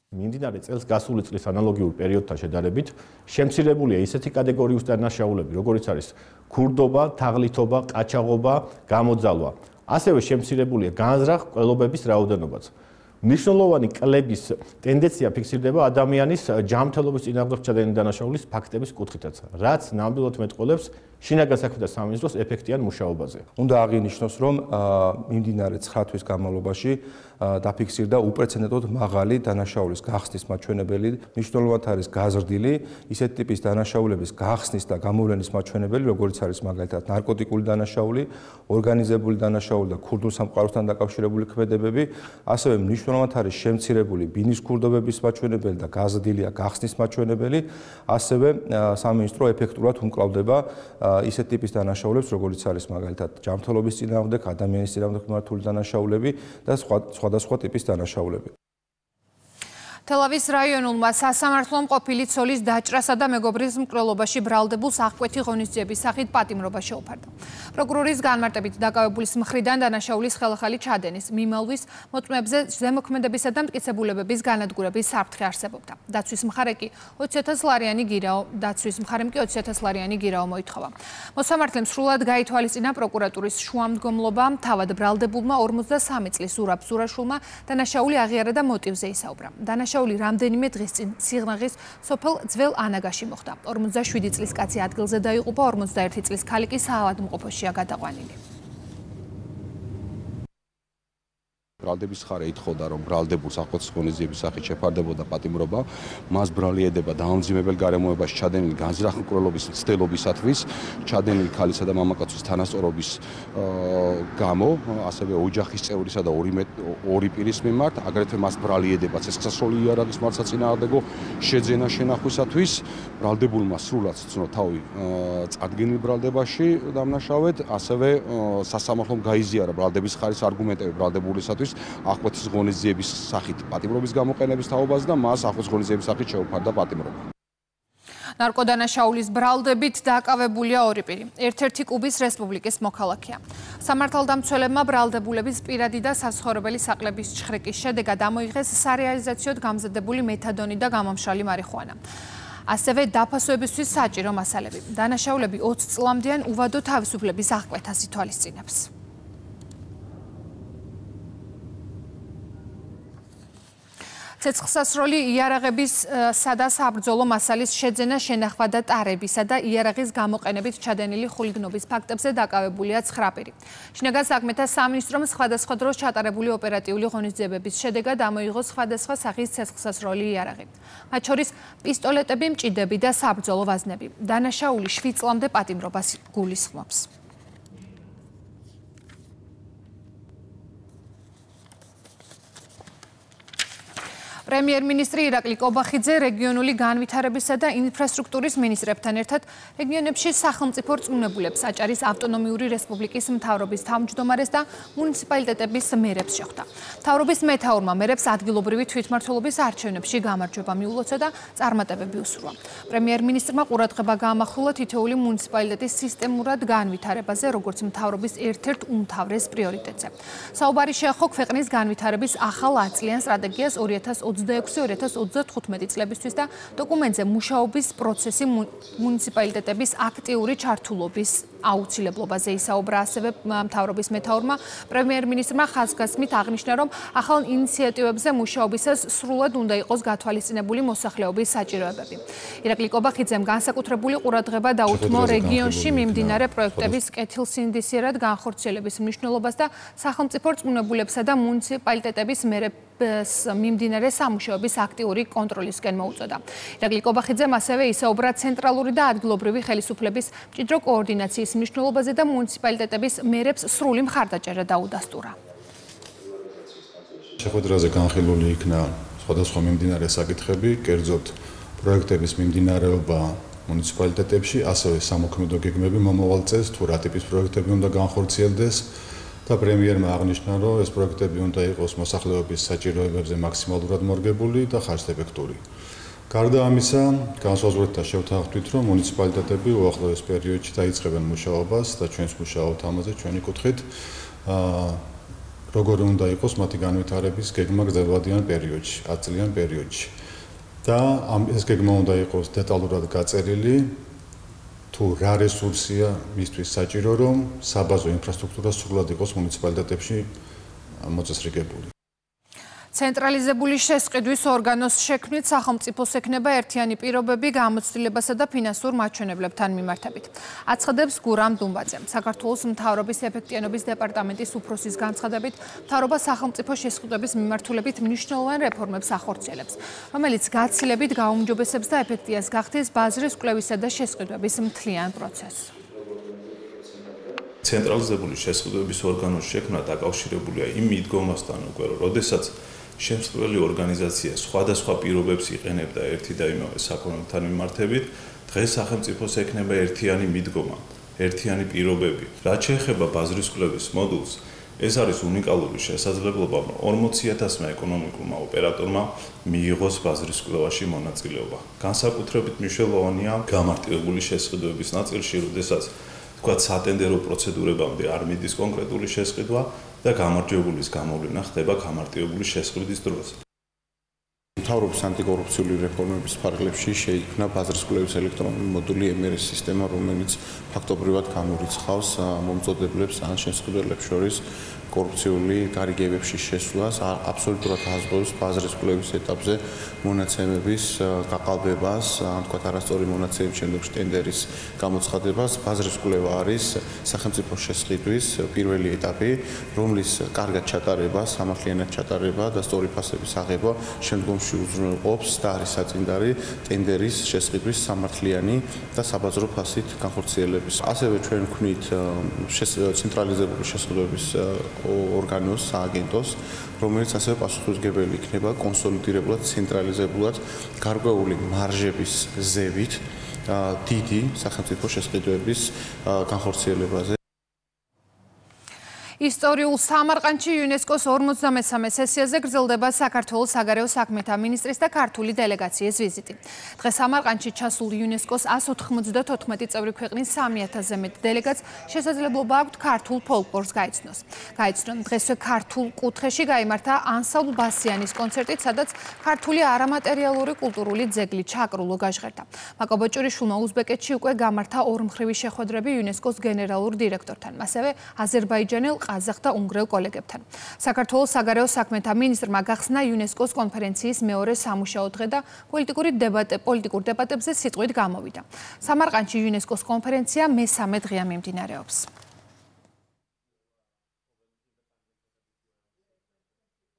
მიმდინარე წელს გასული წლის ანალოგიურ პერიოდთან შედარებით შემცირებულია ისეთი კატეგორიის დანაშაულები, როგორიც არის ქურდობა, თაღლითობა, ყაჩაღობა, გამოძალვა. ასევე შემცირებულია განზრახ მკვლელობების რაოდენობაც. მნიშვნელოვანი კლების ტენდენცია ფიქსირდება ადამიანის ჯანმრთელობის წინააღმდეგ ჩადენილი დანაშაულის ფაქტების კუთხითაც, რაც ნამდვილად მეტყველებს შინაგან საქმეთა სამინისტროს ეფექტიან მუშაობაზე. უნდა აღინიშნოს, რომ მიმდინარე 9 თვის განმავლობაში დაფიქსირდა უპრეცედენტოდ მაღალი დანაშაულის გახსნის მაჩვენებელი, მნიშვნელოვნად არის გაზრდილი ისეთი ტიპის დანაშაულების გახსნის და გამოვლენის მაჩვენებელი, როგორიც არის მაგალითად ნარკოტიკული დანაშაული, ორგანიზებული დანაშაული და ქურდულ სამყაროსთან დაკავშირებული ქმედებები, ასევე მნიშვნელოვნად არის შემცირებული ბინის ქურდობების მაჩვენებელი და გაზრდილია გახსნის მაჩვენებელი, ასევე სამინისტრო ეფექტურად უმკლავდება ისეთ ტიპის დანაშაულებს, როგორც არის მაგალითად ჯანმრთელობის წინააღმდეგ, ადამიანის წინააღმდეგ მიმართული დანაშაულები და სხვადასხვა ტიპის დანაშაულები. თელავის რაიონულმა სასამართლომ ყოფილი ცოლის დაჭრასა და მეგობრის მკვლელობაში ბრალდებულს აღკვეთი ღონისძიების სახით პატიმრობა შეუფარდა. პროკურორის განმარტებით დაკავებულის მხრიდან დანაშაულის ხელახალი ჩადენის, მიმალვის, მოწმეებზე ზემოქმედებისა და მტკიცებულებების განადგურების საფრთხე არსებობდა. დაცვის მხარემ კი 20,000 ლარიანი გირაო მოითხოვა. მოსამართლემ სრულად გაითვალისწინა პროკურატურის შუამდგომლობა, თავად ბრალდებულმა 43 წლის ზურაბ ზურაშვილმა დანაშაული აღიარა და მოტივზე ისაუბრა. რამდენიმე დღის წინ სიღნაღის სოფელ ძველ ანაგაში მოხდა. 47 წლის კაცი ადგილზე დაიღუპა, 41 წლის ქალი კი საავადმყოფოშია გადაყვანილი. ბრალდების ხარე ითხოვდა, რომ ბრალდებულს აღკვეთის ღონისძიების სახით შეფარდებოდა პატიმრობა, მას ბრალი ედება დაამძიმებელ გარემოებაში ჩადენილი განზრახ მკვლელობის მცდელობისათვის, ჩადენილი ქალისა და მამაკაცის თანასწორობის გამო, ასევე ოჯახის წევრისა და ორი პირის მიმართ, აგრეთვე მას ბრალი ედება ცეცხლსასროლი იარაღის მართლსაწინააღმდეგო შეძენა შენახვისათვის, ბრალდებულმა სრულად სცნო თავი წარდგენილ ბრალდებაში დამნაშავედ, ასევე სასამართლომ გაიზიარა ბრალდების ხარის არგუმენტები ბრალდებულისათვის აღკვეთის ღონისძიების სახით პატიმრობის გამოყენების თაობაზე და მას აღკვეთის ღონისძიების სახით შეუფარდა პატიმრობა. ნარკოდანაშაულის ბრალდებით დაკავებულია ორი პირი. ერთ-ერთი კუბის რესპუბლიკის მოქალაქეა. სამართალდამცველებმა ბრალდებულების პირადი და საცხოვრებელი საკლების ჩხრეკის შედეგად ამოიღეს სარეალიზაციოდ გამზადებული მეთადონი და გამომშრალი მარიხუანა. ასევე დაფასოებისთვის საჭირო მასალები. დანაშაულები 20 წლამდიან უვადო თავისუფლების აღკვეთას ითვალისწინებს. ცეცხლსასროლი იარაღების და საბრძოლო მასალის შეძენა, შენახვა და ტარებისა და იარაღის გამოყენებით ჩადენილი ხულიგნობის ფაქტებზე დაკავებულია 9 პირი. შინაგან საქმეთა სამინისტრომ სხვადასხვა დროს ჩატარებული ოპერატიული ღონისძიებების შედეგად ამოიღო სხვადასხვა სახის ცეცხლსასროლი იარაღი. მათ შორის პისტოლეტები, მჭიდები და საბრძოლო ვაზნები. დანაშაული 7 წლამდე პატიმრობას გულისხმობს. პრემიერ-მინისტრი ირაკლი კობახიძე რეგიონული განვითარებისა და ინფრასტრუქტურის მინისტრებთან ერთად რეგიონებში სახელმწიფო რწმუნებულებს, აჭარის ავტონომიური რესპუბლიკის მთავრობის თავმჯდომარეს და მუნიციპალიტეტების მერებს შეხვდა. მთავრობის მეთაურმა მერებს ადგილობრივი თვითმმართველობის არჩევნებში გამარჯვება მიულოცა და წარმატებები უსურვა. პრემიერ-მინისტრმა ყურადღება გაამახვილა თითოეული მუნიციპალიტეტის სისტემურად განვითარებაზე, როგორც მთავრობის ერთ-ერთ უმთავრეს პრიორიტეტზე. საუბარი შეეხო ქვეყნის განვითარების ახალ 10 წლიან სტრატეგიას 2026-2035 წლებისთვის და დოკუმენტზე მუშაობის პროცესი მუნიციპალიტეტების აქტიური ჩართულობის აუცილებლობაზე ისაუბრა. ასევე მთავრობის მეთაურმა პრემიერ-მინისტრმა ხაზგასმით აღნიშნა, რომ ახალ ინიციატივებზე მუშაობისას სრულად უნდა იყოს გათვალისწინებული მოსახლეობის საჭიროებები. ირაკლი კობახიძემ განსაკუთრებული ყურადღება დაუთმო რეგიონში მიმდინარე პროექტების კეთილსინდისიერად განხორციელების მნიშვნელობას და სახელმწიფო რწმუნებულებსა და მუნიციპალიტეტების მერებს მიმდინარე სამუშაოების აქტიური კონტროლისკენ მოუწოდა. ირაკლი კობახიძემ ასევე ისაუბრა ცენტრალური და ადგილობრივი ხელისუფლების მჭიდრო კოორდინაციის მნიშვნელობაზე და მუნიციპალიტეტების მერებს სრული მხარდაჭერა დაუდასტურა. შეხვედრაზე განხილული იქნა სხვადასხვა მიმდინარე საკითხები, კერძოდ პროექტების მიმდინარეობა მუნიციპალიტეტებში, ასევე სამოქმედო გეგმები მომავალ წელს, თუ რა ტიპის პროექტები უნდა განხორციელდეს. და პრემიერმა აღნიშნა, რომ ეს პროექტები უნდა იყოს მოსახლეობის საჭიროებებზე მაქსიმალურად მორგებული და ხარჯეფექტური. გარდა ამისა, განსაზღვრეთ და შევთანხმდით, რომ მუნიციპალიტეტები უახლოეს პერიოდში დაიწყებენ მუშაობას და ჩვენს მუშაობთ ამაზე ჩვენი კუთხით, როგორი უნდა იყოს მათი განვითარების გეგმა გრძელვადიან პერიოდში, 10 წლიან პერიოდში. და ეს გეგმა უნდა იყოს დეტალურად გაწერილი. თუ რა რესურსია მისთვის საჭირო, რომ საბაზო ინფრასტრუქტურა სრულად იყოს მუნიციპალიტეტებში მოწესრიგებული. ცენტრალიზებული შესყიდვის ორგანოს შექმნით სახელმწიფოს ექნება ერთიანი პირობები გამოცდილებასა და ფინანსურ მაჩვენებლებთან მიმართებით. აცხადებს გურამ დუმბაძე. საქართველოს მთავრობის ეფექტიანობის დეპარტამენტის უფროსის განცხადებით, მთავრობა სახელმწიფო შესყიდვების მიმართულებით მნიშვნელოვან რეფორმებს ახორციელებს, რომელიც გაცილებით გაუმჯობესებს და ეფექტიას გახდის ბაზრის კვლევისა და შესყიდვების მთლიან პროცესს. ცენტრალიზებული შესყიდვების ორგანოს შექმნა დაკავშირებულია იმ მიდგომასთან უკვე, როდესაც შემსწრებელი ორგანიზაცია სხვადასხვა პირობებს იყენებდა ერთი და იმავე საქონელთან მიმართებით, დღეს სახელმწიფოს ექნება ერთიანი მიდგომა, ერთიანი პირობები. რაც შეეხება ბაზრის კვლევის მოდულს, ეს არის უნიკალური შესაძლებლობა 40,000-მა ეკონომიკურმა ოპერატორმა მიიღოს ბაზრის კვლევაში მონაწილეობა. განსაკუთრებით მნიშვნელოვანია გამარტივებული შესყიდვების ნაწილში, როდესაც თქვათ სატენდერო პროცედურებამდე არ მიდის კონკრეტული შესყიდვა და გამარჯვებულის გამოვლენა ხდება გამარტივებული შესყიდვის დროს. მთავრობის ანტიკორუფციული რეფორმების ფარგლებში შეიქმნა ბაზრის კვლევის ელექტრონული მოდული MRS სისტემა, რომელიც ფაქტობრივად გამორიცხავს მომწოდებლებს ან შესყიდველებს შორის კორუფციული გარიგებებში შესვლას, აბსოლუტურად აღზევს ბაზრის კვლევის ეტაპზე მონაცემების გაყალბებას, ან თქვათ არასწორი მონაცემების შემდეგ ტენდერის გამოცხადებას. ბაზრის კვლევა არის სახელმწიფო შესყიდვის პირველი ეტაპი, რომლის კარგად ჩატარება, სამართლიანად ჩატარება და სწორი ფასების აღება შემდგომში უზრუნველყოფს და არის საწინდარი ტენდერის შესყიდვის სამართლიანი და საბაზრო ფასით განხორციელების. ასევე ჩვენ ვქმნით ცენტრალიზებული შესყიდვების ორგანოს, სააგენტოს, რომელიც ასევე პასუხისმგებელი იქნება კონსოლიდირებულად, ცენტრალიზებულად გარკვეული მარჟების ზევით დიდი სახელმწიფო შესყიდვების განხორციელებაზე. ისტორიულ სამარყანდში იუნესკოს 53-მე სესიაზე გრძელდება საქართველოს საგარეო საქმეთა მინისტრის და ქართული დელეგაციის ვიზიტი. დღეს სამარყანდში ჩასულ იუნესკოს 194 წევრი ქვეყნის 3000-ზე მეტ დელეგატს შესაძლებლობა აქვთ ქართულ ფოლკლორს გაიცნოს. გაიცნონ დღესვე ქართულ კუთხეში გაიმართა ანსამბლ ბასიანის კონცერტით, სადაც ქართული არამატერიალური კულტურული ძეგლი ჩაკრულო გაჟღერდა. მაკო ბოჭურიშვილმა უზბეკეთში უკვე გამართა ორმხრივი შეხვედრები იუნესკოს გენერალურ დირექტორთან, ასევე აზერბაიჯანელ ყაზახ და უნგრელ კოლეგებთან. საქართველოს საგარეო საქმეთა მინისტრმა გახსნა იუნესკოს კონფერენციის მეორე სამუშაო დღე და პოლიტიკურ დებატებზე სიტყვით გამოვიდა. სამარყანდში იუნესკოს კონფერენცია მესამე დღეა მიმდინარეობს.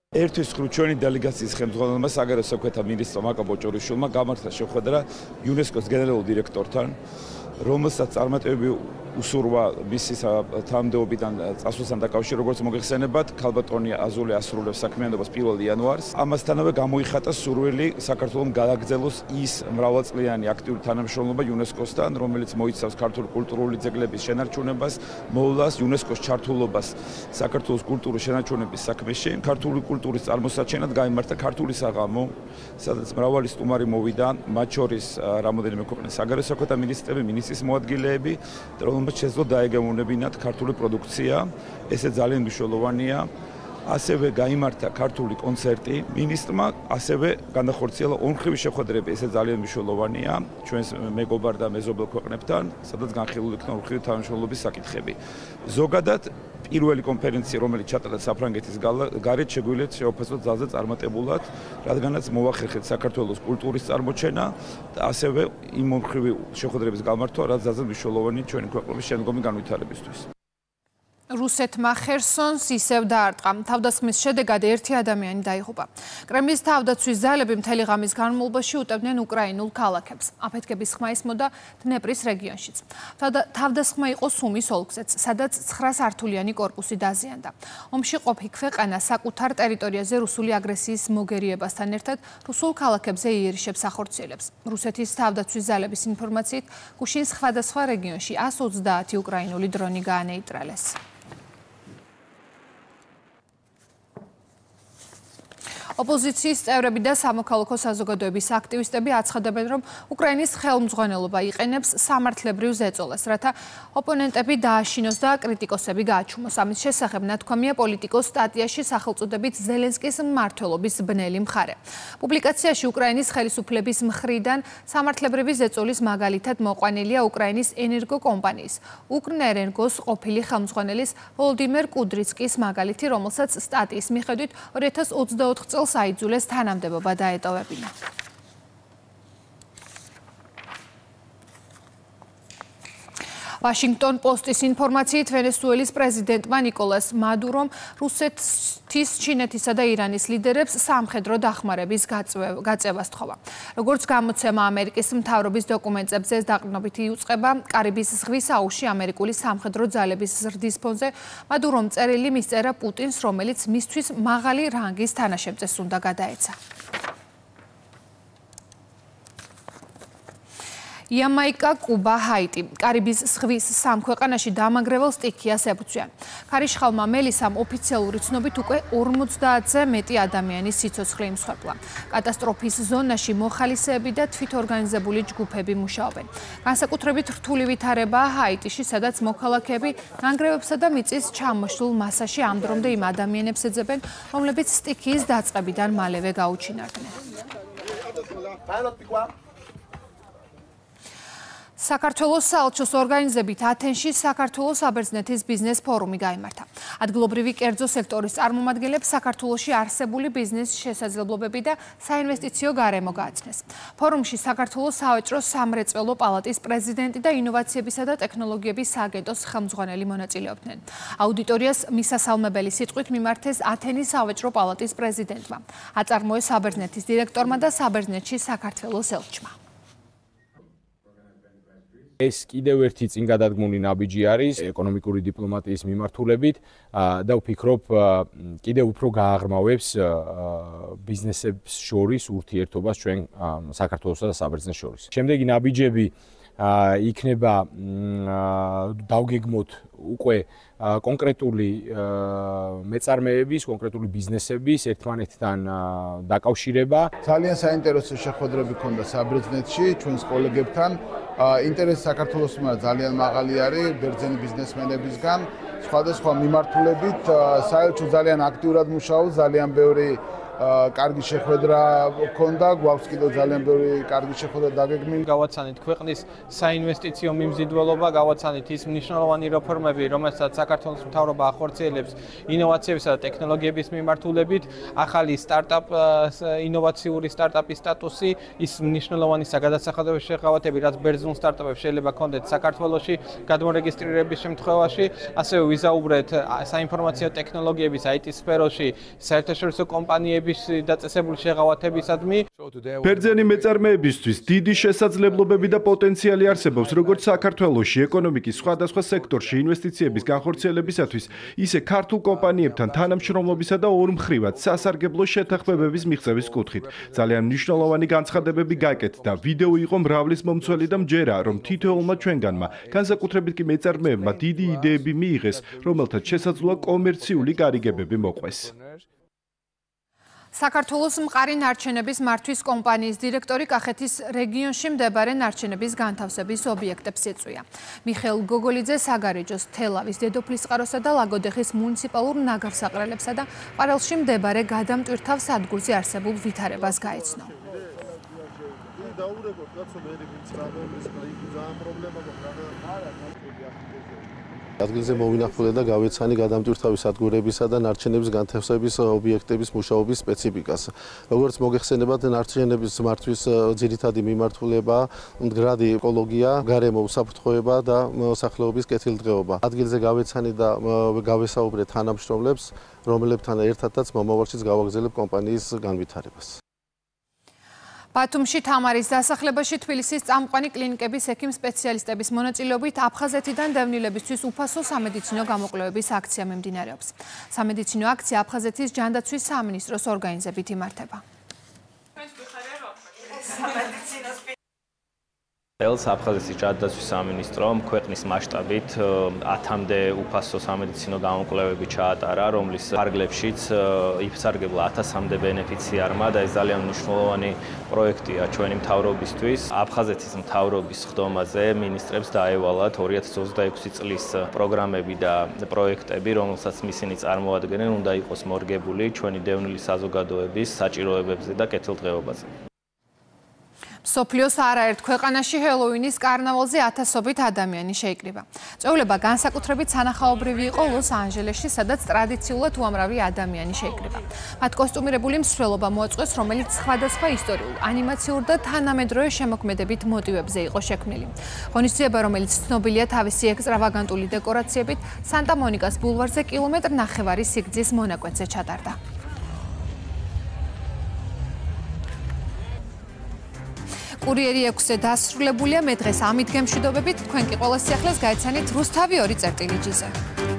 ერთვის ხრუჩვენი დელეგაციის ხელმძღვანელმა საგარეო საქმეთა მინისტრმა მაკო ბოჭურიშვილმა გამართა შეხვედრა იუნესკოს გენერალურ დირექტორთან, რომელსაც წარმატებები უსურვა მისი თანამდებობიდან წასვლასთან დაკავშირებით, როგორც მოგეხსენებათ, ქალბატონი აზული ასრულებს საქმიანობას 1 იანვარს. ამასთანავე გამოიხატა სურვილი საქართველოს გააგრძელოს ის მრავალწლიანი აქტიური თანამშრომლობა იუნესკოსთან, რომელიც მოიცავს ქართული კულტურული ძეგლების შენარჩუნებას, მოვლას იუნესკოს ჩართულობას საქართველოს კულტურის შენარჩუნების საქმეში. ქართული კულტურის წარმოსაჩენად გაიმართა ქართული საღამო, სადაც მრავალი სტუმარი მოვიდა, მათ შორის რამოდენიმე ქვეყნის საგარეო საქმეთა მინისტრები, მინისტრის მოადგილეები, რომელმაც შეძლო დაეგემონებინათ ქართული პროდუქცია, ესე ძალიან მნიშვნელოვანია. ასევე გაიმართა ქართული კონცერტი მინისტრმა, ასევე განახორციელა ორმხრივი შეხვედრები, ესე ძალიან მნიშვნელოვანია ჩვენს მეგობარ და მეზობელ ქვეყნებთან, სადაც განხილული იქნა ორმხრივი თანამშრომლობის საკითხები. ზოგადად პირველი კონფერენცია, რომელიც ჩატარდა საფრანგეთის გარეთ, შეგვიძლია შევაფასოთ ძალზე წარმატებულად, რადგანაც მოახერხეთ საქართველოს კულტურის წარმოჩენა და ასევე იმ ორმხრივი შეხვედრების გამართვა, რაც ძალზე მნიშვნელოვანია ჩვენი ქვეყნების შემდგომი განვითარებისთვის. რუსეთმა ხერსონს ისევ დაარტყა. თავდასხმის შედეგად ერთი ადამიანი დაიღუპა. კრემლის თავდაცვის ძალები მთელი ღამის განმავლობაში უტევდნენ უკრაინულ ქალაქებს. აფეთქების ხმა ისმოდა დნეპრის რეგიონშიც. თავდასხმა იყო სუმის ოლქზეც, სადაც 9 სართულიანი კორპუსი დაზიანდა. ომში ყოფი ქვეყანა საკუთარ ტერიტორიაზე რუსული აგრესიის მოგერიებასთან ერთად რუსულ ქალაქებზე იერიშებს ახორციელებს. რუსეთის თავდაცვის ძალების ინფორმაციით, გუშინ სხვადასხვა რეგიონში 130 უკრაინული დრონი გაანეიტრალეს. ოპოზიციის წევრები და სამოქალაქო საზოგადოების აქტივისტები აცხადებენ, რომ უკრაინის ხელმძღვანელობა იყენებს სამართლებრივ ზეწოლას, რათა ოპონენტები დააშინოს და კრიტიკოსები გააჩუმოს. ამის შესახებ ნათქვამია პოლიტიკოს სტატიაში სახელწოდებით ზელენსკის მმართველობის ბნელი მხარე. პუბლიკაციაში უკრაინის ხელისუფლების მხრიდან სამართლებრივი ზეწოლის მაგალითად მოყვანილია უკრაინის ენერგოკომპანიის უკრენერგოს ყოფილი ხელმძღვანელის ვოლოდიმერ კუდრიცკის მაგალითი, რომელსაც სტატიის მიხედვით 2024 წელს აიძულეს თანამდებობა დაეტოვებინა. Washington Post-ის ინფორმაციით ვენესუელის პრეზიდენტმა ნიკოლას მადურომ რუსეთის, ჩინეთისა და ირანის ლიდერებს სამხედრო დახმარების გაწევას თხოვა. როგორც გამოცემა ამერიკის მთავრობის დოკუმენტებზე დაყრდნობით იუწყება, კარიბის ზღვის აუზში ამერიკული სამხედრო ძალების ზრდის ფონზე მადურომ წერილი მისწერა პუტინს, რომელიც მისთვის მაღალი რანგის თანაშემწეს უნდა გადაეცა. იამაიკა, კუბა, ჰაიტი. კარიბის ზღვის სამ ქვეყანაში დამანგრევალ სტიქიას ებრძვიან. ქარიშხალმა მელისამ ოფიციალური ცნობით უკვე 50-ზე მეტი ადამიანის სიცოცხლე იმსხვერპლა. კატასტროფის ზონაში მოხალისეები და თვითორგანიზებული ჯგუფები მუშაობენ. განსაკუთრებით რთული ვითარებაა ჰაიტიში, სადაც მოქალაქეები ნანგრევებსა და მიწის ჩამოშლულ მასაში ამ დრომდე იმ ადამიანებს ეძებენ, რომლებიც სტიქიის დაწყებიდან მალევე გაუჩინარდნენ. საქართველოს საელჩოს ორგანიზებით ათენში საქართველოს საბერძნეთის ბიზნეს ფორუმი გაიმართა. ადგილობრივი კერძო სექტორის წარმომადგენლებს საქართველოში არსებული ბიზნეს შესაძლებლობები და საინვესტიციო გარემო გააცნეს. ფორუმში საქართველოს სავაჭრო სამრეწველო პალატის პრეზიდენტი და ინოვაციებისა და ტექნოლოგიების სააგენტოს ხელმძღვანელი მონაწილეობდნენ. აუდიტორიას მისასალმებელი სიტყვით მიმართეს ათენის სავაჭრო პალატის პრეზიდენტმა. აწარმოეს საბერძნეთის დირექტორმა და საბერძნეთში საქართველოს ელჩმა. ეს კიდევ ერთი წინ გადადგმული ნაბიჯი არის ეკონომიკური დიპლომატიის მიმართულებით და ვფიქრობ კიდევ უფრო გააღრმავებს ბიზნესებს შორის ურთიერთობას ჩვენ საქართველოსა და საბერძნეთს შორის. შემდეგი ნაბიჯები იქნება დავგეგმოთ უკვე კონკრეტული მეწარმეების, კონკრეტული ბიზნესების ერთმანეთთან დაკავშირება. ძალიან საინტერესო შეხვედრები ქონდა საბერძნეთში ჩვენს კოლეგებთან. ინტერესი საქართველოს მიმართ ძალიან მაღალი არის ბერძენი ბიზნესმენებისგან. სხვადასხვა მიმართულებით საელჩო ძალიან აქტიურად მუშაობს, ძალიან ბევრი კარგი შეხვედრა ქონდა, გვაქვს კიდევ ძალიან ბევრი კარგი შეხვედრა დაგეგმილი. გავაცანით ქვეყნის საინვესტიციო მიმზიდველობა, გავაცანით ის მნიშვნელოვანი რეფორმები, რომელსაც საქართველოს მთავრობა ახორციელებს ინოვაციებისა და ტექნოლოგიების მიმართულებით, ახალი სტარტაპ, ინოვაციური სტარტაპის სტატუსი, ის მნიშვნელოვანი საგადასახადო შეღავათები, რაც ბერძნულ სტარტაპებს შეიძლება ქონდეთ საქართველოში გადმორეგისტრირების შემთხვევაში, ასევე ვიზაუბრეთ საინფორმაციო ტექნოლოგიების IT სფეროში საერთაშორისო კომპანიების დაწესებული შეღავათებისადმი. ბერძენი მეწარმეებისთვის დიდი შესაძლებლობები და პოტენციალი არსებობს როგორც საქართველოში ეკონომიკის სხვადასხვა სექტორში ინვესტიციების განხორციელებისათვის, ისე ქართულ კომპანიებთან თანამშრომლობისა და ორმხრივად სასარგებლო შეთანხმებების მიღწევის კუთხით. ძალიან მნიშვნელოვანი განცხადებები გაკეთდა. ვიდეო იყო მრავლის მომცველი და მჯერა, რომ თითოეულმა ჩვენგანმა, განსაკუთრებით კი მეწარმეებმა დიდი იდეები მიიღეს, რომელთაც შესაძლოა კომერციული გარიგებები მოყვეს. საქართველოს მყარი ნარჩენების მართვის კომპანიის დირექტორი კახეთის რეგიონში მდებარე ნარჩენების განთავსების ობიექტებს ეწვია. მიხეილ გოგოლიძე საგარეჯოს, თელავის, დედოფლისწყაროსა და ლაგოდეხის მუნიციპალურ ნაგავსაყრელებსა და ყვარელში მდებარე გადამტვირთავ სადგურზე არსებულ ვითარებას გაეცნო. ადგილზე მოვინახულე და გავეცანი გადამტვირთავის სადგურებისა და ნარჩენების განთავსების ობიექტების მუშაობის სპეციფიკას. როგორც მოგეხსენებათ, ნარჩენების მართვის ძირითადი მიმართულება მდგრადი ეკოლოგია, გარემო უსაფრთხოება და მოსახლეობის კეთილდღეობა. ადგილზე გავეცანი და გავესაუბრე თანამშრომლებს, რომლებთან ერთადაც მომავალშიც გავაგრძელებ კომპანიის განვითარებას. ბათუმში თამარის დასახლებაში თბილისის წამყვანი კლინიკების ექიმ სპეციალისტების მონაწილეობით აფხაზეთიდან დევნილებისთვის უფასო სამედიცინო გამოკვლევების აქცია მიმდინარეობს. სამედიცინო აქცია აფხაზეთის ჯანდაცვის სამინისტროს ორგანიზებით იმართება. წელს აფხაზეთის ჯანდაცვის სამინისტრომ ქვეყნის მასშტაბით 10-მდე უფასო სამედიცინო გამოკვლევები ჩაატარა, რომლის ფარგლებშიც იფსარგებლა 1000-მდე ბენეფიციარმა და ეს ძალიან მნიშვნელოვანი პროექტია ჩვენი მთავრობისთვის. აფხაზეთის მთავრობის ხდომაზე მინისტრებს დაევალათ 2026 წლის პროგრამები და პროექტები, რომელსაც ისინი წარმოადგენენ, უნდა იყოს მორგებული ჩვენი დევნილი საზოგადოების საჭიროებებზე და კეთილდღეობაზე. მსოფლიოს არაერთ ქვეყანაში ჰელოუინის კარნავალზე ათასობით ადამიანი შეიკრიბა. წვეულება განსაკუთრებით სანახაობრივი იყო ლოს-ანჯელესში, სადაც ტრადიციულად უამრავი ადამიანი შეიკრიბა. მათ კოსტუმირებული მსვლელობა მოაწყვეს, რომელიც სხვადასხვა ისტორიულ, ანიმაციურ და თანამედროვე შემოქმედებით მოტივებზე იყო შექმნილი. ღონისძიება, რომელიც ცნობილია თავისი ექსტრავაგანტული დეკორაციებით, სანტა-მონიკას ბულვარზე კილომეტრ ნახევარი სიგრძის მონაკვეთზე ჩატარდა. კურიერი 6-ზე დასრულებულია, მე დღეს ამით გემშვიდობებით, თქვენ კი ყველა სიახლეს გაეცანით რუსთავი 2.ჟ-ზე.